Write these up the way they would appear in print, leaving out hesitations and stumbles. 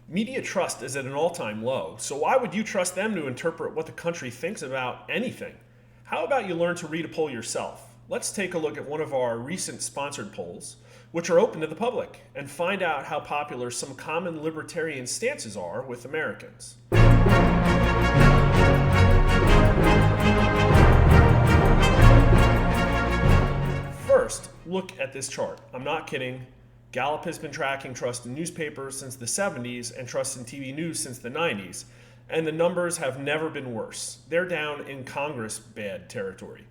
Media trust is at an all-time low, so why would you trust them to interpret what the country thinks about anything? How about you learn to read a poll yourself? Let's take a look at one of our recent sponsored polls, which are open to the public, and find out how popular some common libertarian stances are with Americans. First, look at this chart. I'm not kidding. Gallup has been tracking trust in newspapers since the 70s and trust in TV news since the 90s, and the numbers have never been worse. They're down in Congress bad territory.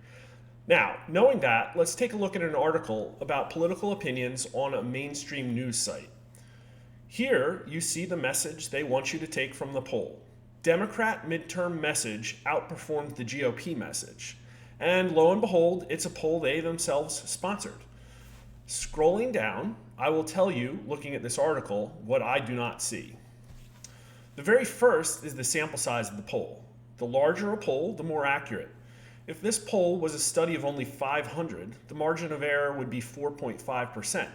Now, knowing that, let's take a look at an article about political opinions on a mainstream news site. Here, you see the message they want you to take from the poll. Democrat midterm message outperformed the GOP message. And lo and behold, it's a poll they themselves sponsored. Scrolling down, I will tell you, looking at this article, what I do not see. The very first is the sample size of the poll. The larger a poll, the more accurate. If this poll was a study of only 500, the margin of error would be 4.5%.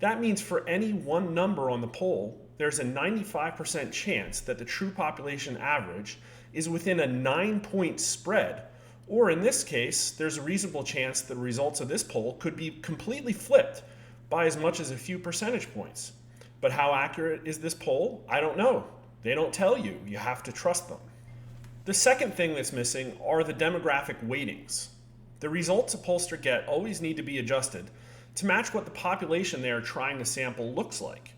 That means for any one number on the poll, there's a 95% chance that the true population average is within a 9-point spread. Or in this case, there's a reasonable chance the results of this poll could be completely flipped by as much as a few percentage points. But how accurate is this poll? I don't know. They don't tell you. You have to trust them. The second thing that's missing are the demographic weightings. The results a pollster get always need to be adjusted to match what the population they are trying to sample looks like.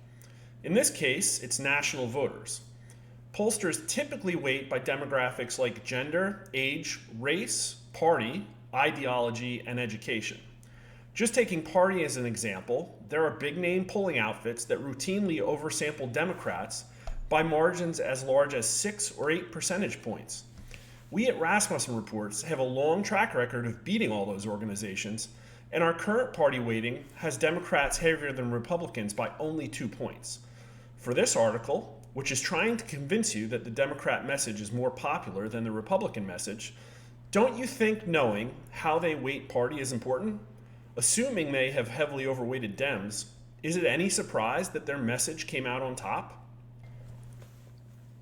In this case, it's national voters. Pollsters typically weight by demographics like gender, age, race, party, ideology, and education. Just taking party as an example, there are big-name polling outfits that routinely oversample Democrats by margins as large as 6 or 8 percentage points. We at Rasmussen Reports have a long track record of beating all those organizations, and our current party weighting has Democrats heavier than Republicans by only 2 points. For this article, which is trying to convince you that the Democrat message is more popular than the Republican message, don't you think knowing how they weight party is important? Assuming they have heavily overweighted Dems, is it any surprise that their message came out on top?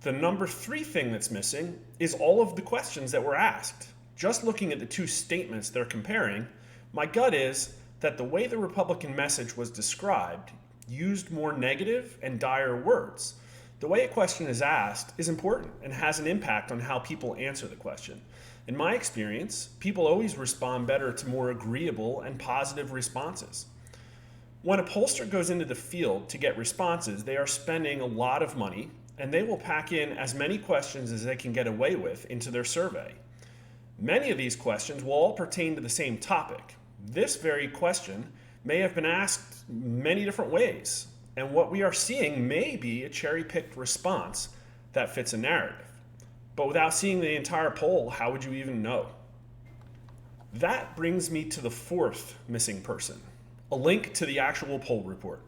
The number 3 thing that's missing is all of the questions that were asked. Just looking at the two statements they're comparing, my gut is that the way the Republican message was described used more negative and dire words. The way a question is asked is important and has an impact on how people answer the question. In my experience, people always respond better to more agreeable and positive responses. When a pollster goes into the field to get responses, they are spending a lot of money, and they will pack in as many questions as they can get away with into their survey. Many of these questions will all pertain to the same topic. This very question may have been asked many different ways, and what we are seeing may be a cherry-picked response that fits a narrative. But without seeing the entire poll, how would you even know? That brings me to the fourth missing person, a link to the actual poll report.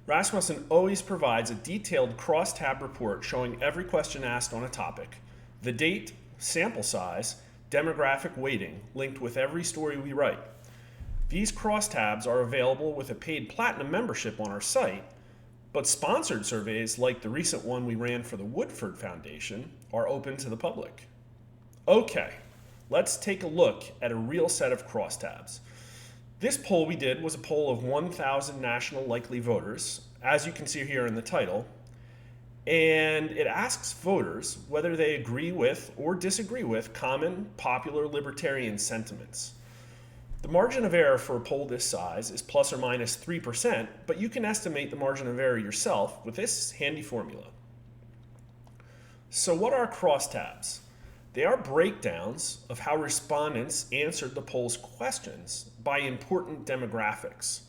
Rasmussen always provides a detailed crosstab report showing every question asked on a topic, the date, sample size, demographic weighting, linked with every story we write. These crosstabs are available with a paid platinum membership on our site, but sponsored surveys like the recent one we ran for the Woodford Foundation are open to the public. Okay, let's take a look at a real set of crosstabs. This poll we did was a poll of 1,000 national likely voters, as you can see here in the title, and it asks voters whether they agree with or disagree with common popular libertarian sentiments. The margin of error for a poll this size is plus or minus 3%, but you can estimate the margin of error yourself with this handy formula. So what are crosstabs? They are breakdowns of how respondents answered the poll's questions by important demographics.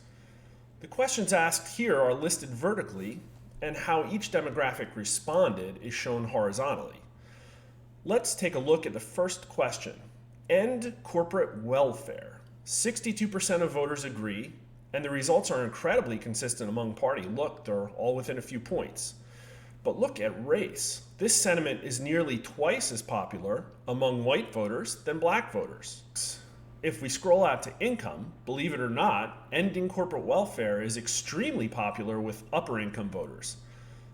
The questions asked here are listed vertically, and how each demographic responded is shown horizontally. Let's take a look at the first question. End corporate welfare. 62% of voters agree, and the results are incredibly consistent among party. Look, they're all within a few points. But look at race. This sentiment is nearly twice as popular among white voters than black voters. If we scroll out to income, believe it or not, ending corporate welfare is extremely popular with upper income voters.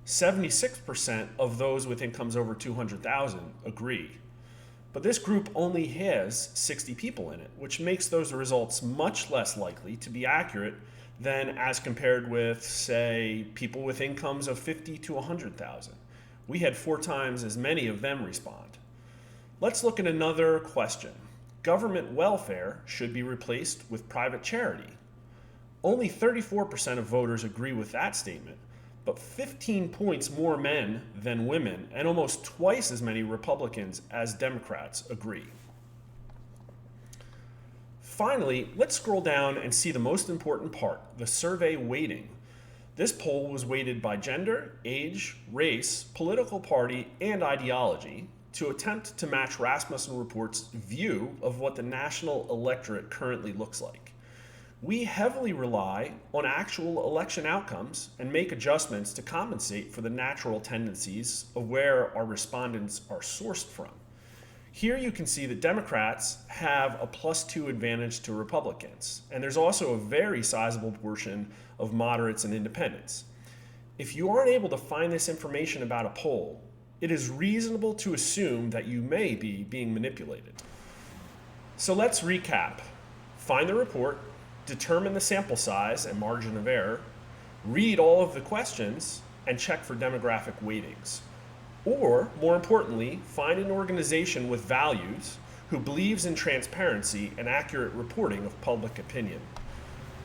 76% of those with incomes over 200,000 agree. But this group only has 60 people in it, which makes those results much less likely to be accurate than as compared with, say, people with incomes of 50 to 100,000. We had 4 times as many of them respond. Let's look at another question. Government welfare should be replaced with private charity. Only 34% of voters agree with that statement, but 15 points more men than women and almost twice as many Republicans as Democrats agree. Finally, let's scroll down and see the most important part, the survey weighting. This poll was weighted by gender, age, race, political party, and ideology to attempt to match Rasmussen Report's view of what the national electorate currently looks like. We heavily rely on actual election outcomes and make adjustments to compensate for the natural tendencies of where our respondents are sourced from. Here you can see that Democrats have a +2 advantage to Republicans, and there's also a very sizable portion of moderates and independents. If you aren't able to find this information about a poll, it is reasonable to assume that you may be being manipulated. So let's recap. Find the report, determine the sample size and margin of error, read all of the questions, and check for demographic weightings. Or, more importantly, find an organization with values who believes in transparency and accurate reporting of public opinion.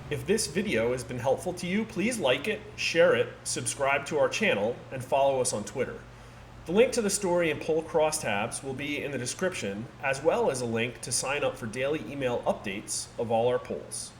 If this video has been helpful to you, please like it, share it, subscribe to our channel, and follow us on Twitter. The link to the story and poll crosstabs will be in the description, as well as a link to sign up for daily email updates of all our polls.